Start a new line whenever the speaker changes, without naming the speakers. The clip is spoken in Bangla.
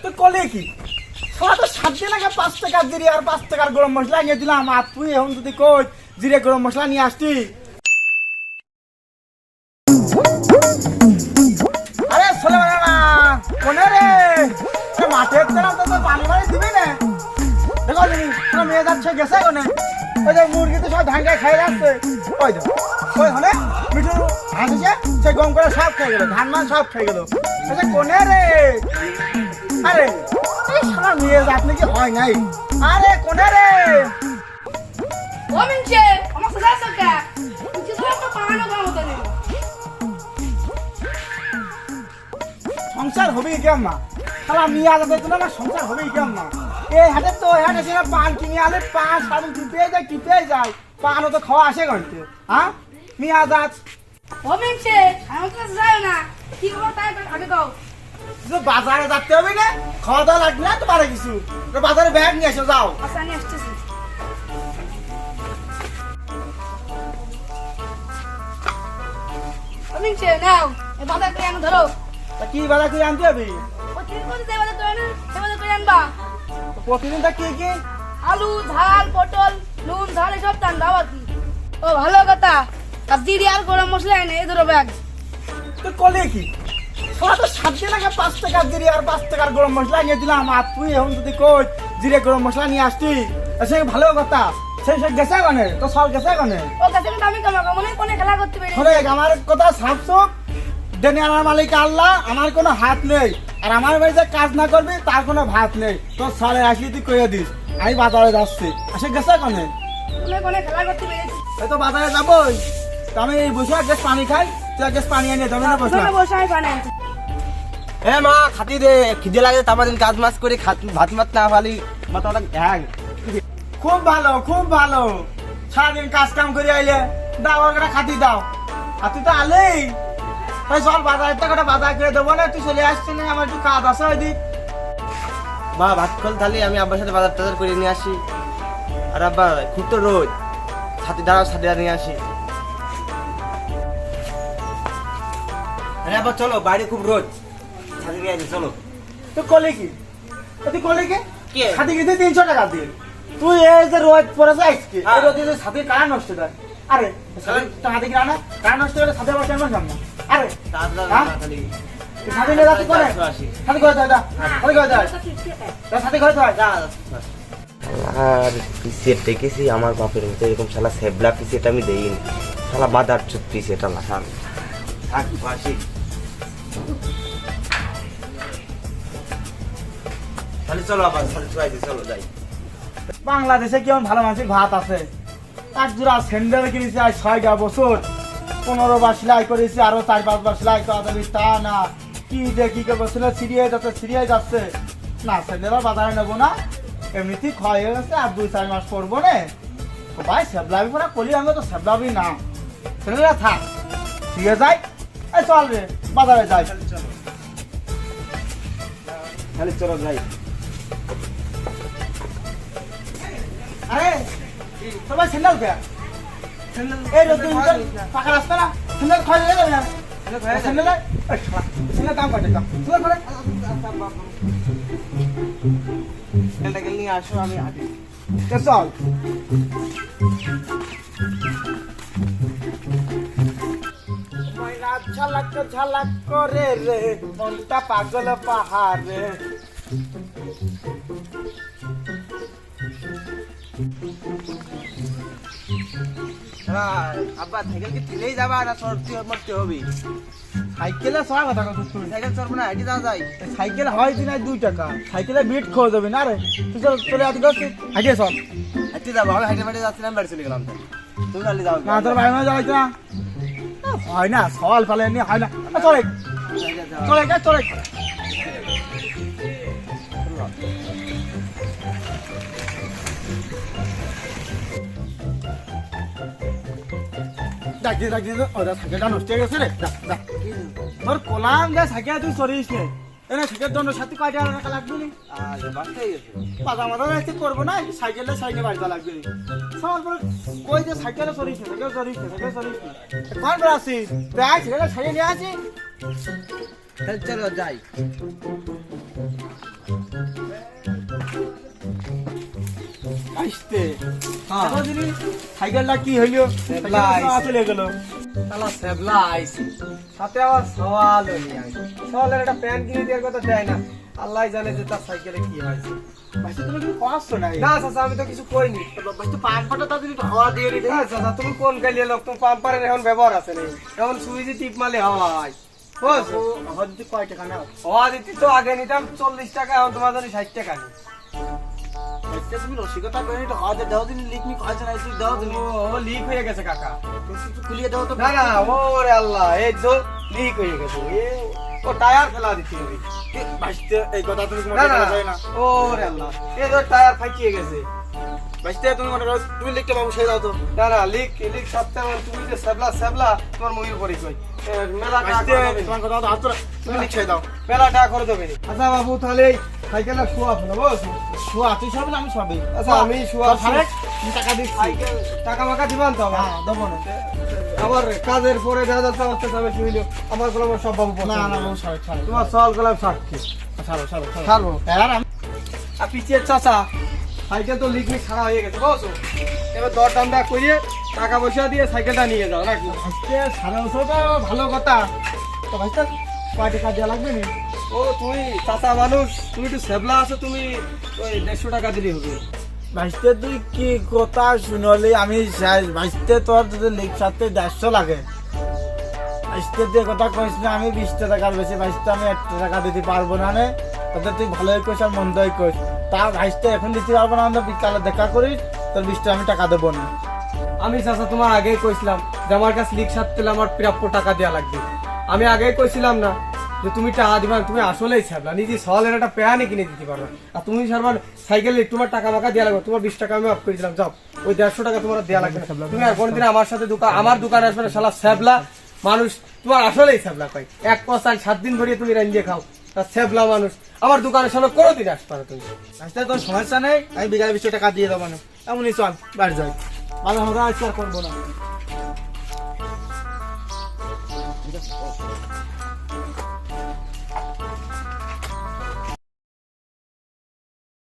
তুই কলে কি সারা তো 7 দিন আগে 5 টাকা জিরে আর 5 টাকার গরম মশলা নিয়ে দিলাম, আর তুই এখন যদি কই জিরে গরম মশলা নিয়ে আসতি। আরে চলে না কোনে রে মাঠে তো পানি মানি দিবি না। দেখো তোমার মেয়ে যাচ্ছে গেছে কোনে, ওই যে মুরগি তো সব ধান খাই যাচ্ছে, ওই তো ওই হলে মিঠু হাসিছে সে গম করে সব খেয়ে গেল, ধান মান সব খেয়ে গেল। আচ্ছা কোনে রে, আরে এই শালা মেয়ে যাত নাকি হয় নাই। আরে কোনে রে
ও মিনছে আমার সাথে আসো কে কিছু তো একটা পাহাড় গাও মত নেই।
সংসার হবে কেমন না শালা মিয়া যাতে তো না সংসার হবে কেমন না। এই হাতে তো হাতে ছিল পান কিনে আলে পান সাবুন টিপে যায় পানও তো খাওয়া আসে ঘন্টে। হ্যাঁ মিয়া যাত
ও মিনছে আমার কাছে যাও না, কি করব তাই আগে দাও।
বাজারে যাতে হবে না, খাওয়া দাওয়া লাগবে না তোমার কিছু, বাজারে ব্যাগ নিয়ে এসো যাও।
আচ্ছা নিয়ে আসতেছি। ও মিনছে নাও এই বাজার করে আনো ধরো।
তা কি বাজার করে আনতে হবে?
ও তিন কোন যে বাজার করে আনো সেই বাজার করে আনবা।
প্রতিদিন তা কি কি
আলু ঝাল পটল নুন ঝাল সব টান দাও আর কি। ও ভালো কথা, আর জিরে আর গরম মশলা এনে এই ধরো ব্যাগ।
তুই কলে কি সারা তো 7 দিন আগে 5 টাকা জিরে আর 5 টাকার গরম মশলা নিয়ে দিলাম, আর তুই এখন যদি কই জিরে গরম মশলা নিয়ে আসতি সে ভালো কথা। সে গেছে কনে তো সব গেছে কনে।
ও কাছে কিন্তু আমি কামাবো মনে কোনে খেলা করতে পারি।
শোনে আমার কথা সাফসুপ দেনে আমার মালিক আল্লাহ, আমার কোনো হাত নেই, আর আমার বাড়িতে কাজ না করবি তার কোনো ভাত নেই। তোর সালে আসলি তুই কয়ে দিস আমি বাজারে যাচ্ছি। আসে গেছে কনে
কোনে কোনে খেলা করতে পেরেছি।
এই তো বাজারে যাবোই, তো আমি বসে এক গ্লাস পানি খাই, তুই এক গ্লাস পানি এনে দেবে না বসলাম।
বসে আমি পানি আনছি।
এ মা খাতি দে, খিদে লাগে তামাদিন কাজ মাছ করে ভাত মাত না ফালি মাথাটা হ্যাং।
খুব ভালো খুব ভালো, সারাদিন কাজ কাম করে আইলে দাও একটা খাতি দাও, আর তুই তো আলেই তাই চল বাজারের টাকাটা বাজার করে দেবো না, তুই চলে আসছিস না, আমার একটু কাজ আছে ওইদিক।
মা ভাত খোল তাহলে আমি আব্বার সাথে বাজার টাজার করে নিয়ে আসি। আর আব্বা খুব তো রোদ, ছাতি দাঁড়াও ছাতি নিয়ে আসি। আরে আব্বা চলো বাইরে খুব রোদ, ছাতি নিয়ে আসি চলো।
তুই কলে কি তুই কলে কি
কে?
খাতি কিনতে 300 টাকা দিয়ে তুই এই যে রোদ পড়েছে আজকে, এই রোদে যে ছাতির কারা নষ্ট দেয়। আরে হাতে কিনা না কারা নষ্ট হলে ছাতে বসে আমার সামনে। আরে
তাড়াতাড়ি
তুই ছাতি নিয়ে যাচ্ছি করে ছাতি করে দেয়, ছাতি করে দেয়, ছাতি করে দেয়।
আর পিসেট দেখেছি আমার বাপের মতো এরকম শালা সেবলা পিসেট আমি দেইনি, শালা বাদার চুপ পিসেট আল্লাহ শাল থাক আসি। তাহলে চলো আবার চলো যাই।
বাংলাদেশে কেমন ভালো মানুষের ভাত আছে, এক জোড়া স্যান্ডেল কিনেছি আজ 6টা বছর, 15 বার সেলাই করেছি, আরো 4-5 বার সেলাই করা যাবে তা না। কি দেখি কে বছর ছিড়িয়ে যাচ্ছে না, স্যান্ডেল বাজারে নেবো না, এমনিতেই ক্ষয় হয়ে গেছে, আর 2-4 মাস পরবো না। ভাই সেবলাবি পরা করি, আমি তো সেবলাবি না, স্যান্ডেলটা থাক ঠিক আছে যাই। এই চল রে বাজারে যাই,
তাহলে চলো যাই।
আরে সবাই স্যান্ডেল কে এই রোদ পাকা রাস্তা না, স্যান্ডেল ক্ষয় হয়ে যাবে না, স্যান্ডেল দাম কত টাকা
স্যান্ডেল নিয়ে আসো আমি হাঁটি।
চল। ঝালাক করে রে মনটা পাগল পাহাড়ে।
আব্বা সাইকেল কি ঠেলেই যাবা না চড়তে মরতে হবে?
সাইকেলে সব কথা কত তুই,
সাইকেল চড়বো না হেঁটে যাওয়া যায়।
সাইকেল হয় দিন 2 টাকা, সাইকেলে বিট খাওয়া যাবে না রে, তুই চলে আসতে গেছি হাঁটিয়ে চল।
হেঁটে যাবো, আমি হেঁটে যাচ্ছিলাম বাড়ি চলে গেলাম। তুমি খালি যাও
না তোর ভাই মা যাইতে না হয় না, সওয়াল ফেলে এমনি হয় না। চলে চলে চলে ডাকি ওরা সাইকেলটা নষ্ট হয়ে গেছে রে, তোর কোলাম যা সাইকেল তুই চড়িস নে, এনে সাইকেল দণ্ড সাথে কয় টাকা লাগবে নি, পাতা মাথা রাখতে করবো না, সাইকেলে সাইকেল বাড়িতে লাগবে নি। সবার পরে কই যে সাইকেলে চড়িস নে, সাইকেল চড়িস নে, সাইকেল চড়িস নে, কোন পর আসিস তুই আয় সাইকেল সাইকেল নিয়ে আসি।
চলো যাই।
আসতে
হ্যাঁ।
এখন যদি সাইকেলটা কি হইলো
সেবলা আইছে।
চলে গেল
শালা সেবলা আইছে, সাথে আবার সওয়াল নিয়ে আইছে। সওয়ালের একটা প্যান্ট কিনে দেওয়ার কথা দেয় না, আল্লাহ জানে যে তার সাইকেলে কি হয়েছে।
ভাইস্তে তুমি কিছু করছো না
না চাচা, আমি তো কিছু করিনি।
ভাইস্তে পাম্পটা তাদের একটু হাওয়া দিয়ে দিতে
না চাচা, তুমি কোন গালিয়ে লোক, তোমার পাম্পারের এখন ব্যবহার আছে না, এখন সুইচে টিপ মারলে হাওয়া হয়। বুঝছো?
হচ্ছে কয় টাকা নাও
হাওয়া দিতে তো আগে নিতাম 40 টাকা, এখন তোমার জন্য 60 টাকা নি।
ভাইস্তে তুমি রসিকতা করে একটু হাওয়া দিয়ে দাও দিন লিখনি কয়জন আইছে দাও তুমি
ও লিক হয়ে গেছে কাকা।
একটু খুলিয়ে দাও তো
না না, ওরে আল্লাহ, এই তো লিক হয়ে গেছে। ও টায়ার ফেলা দিতে হবে।
ভাইস্তে এই কথা তুমি
না
মনে
না,
করা যায় না
ওরে আল্লাহ, এই তো টায়ার ফাটিয়ে গেছে।
ভাইস্তে তুমি মনে করো তুমি লিখতে পাবো সেই দাও তো
না না, লিক লিক সপ্তাহে তুমি যে সেবলা তোমার ময়ূর পরিচয়। মেলা টাকা
ভাইস্তে
খরচ হবে নি।
তোমার কথা হাত ধরে তুমি লিখে দাও
মেলা টাকা খরচ হবে নি। আচ্ছা বাবু, তাহলে এই সাইকেলটা শোয়া ফেলো, বুঝছো?
শোয়া তুই সব আমি সবই
আচ্ছা, আমি শোয়া
তাহলে টাকা দিচ্ছি
সাইকেল টাকা মাকা দিবান তো আমার?
হ্যাঁ দেবো না
আমার কাজের পরে দেখা যাচ্ছে আমার সাথে আমি শুইলো, আমার গোলাম সব বাবু
না
পছন্দ।
না বাবু সবাই ছাড়ো
তোমার সওয়াল গোলাম সাক্ষী
ছাড়ো ছাড়ো ছাড়ো
ছাড়বো।
আর আমি
আর পিছিয়ে চাচা, সাইকেল তো লিক মিক ছাড়া হয়ে গেছে, বুঝছো? এবার দর দামটা করিয়ে টাকা পয়সা দিয়ে সাইকেলটা নিয়ে যাও নাকি?
আজকে 550টা ভালো কথা তো ভাইস্তে কয় টাকা দেওয়া লাগবে নি
ও তুমি চাচা মানুষ, তুমি একটু সেবলা আছো, তুমি ওই 150 টাকা দিলেই হবে।
ভাইস্তে তুই কি কথা শুনলি আমি ভাইস্তে তোর যদি লিখ সাথে 150 লাগে ভাইস্তে যে কথা কইস না আমি 20 টাকার বেশি ভাইস্তে আমি 1 টাকা দিতে পারবো না নে তোদের তুই ভালোই কইস আর মন্দই কইস তা ভাইস্তে এখন দিতে পারবো না আমরা বিকালে দেখা করিস তোর 20 টাকা আমি টাকা দেবো না
আমি চাচা তোমার আগেই কইছিলাম যে আমার কাছে লিক সাত পেলে আমার প্রাপ্য টাকা দেওয়া লাগবে। আমি আগেই কইছিলাম না যে তুমি টাকা দিবা, তুমি আসলেই ছাড়লা, নিজে সওয়ালের একটা প্যানই কিনে দিতে পারবে। আর তুমি সারবার সাইকেলে তোমার টাকা মাকা দেওয়া লাগবে, তোমার 20 টাকা আমি অফ করে দিলাম, যাও ওই 150 টাকা তোমার দেওয়া লাগবে না। তুমি আর কোনদিন আমার সাথে আমার দোকানে আসবে না, শালা সেবলা মানুষ, তোমার আসলেই সেবলা পাই। 1 পয়সা 7 দিন ধরে তুমি রান্ধিয়ে খাও, আর সেবলা মানুষ আমার দোকানের সামনে কোনোদিন আসবে না তুমি।
ভাইস্তে তোর সমস্যা নেই আমি বিকালে 20 টাকা দিয়ে দেবো না এমনই চল বাড়ি যাই ভালো আমরা আজকে আর করবো না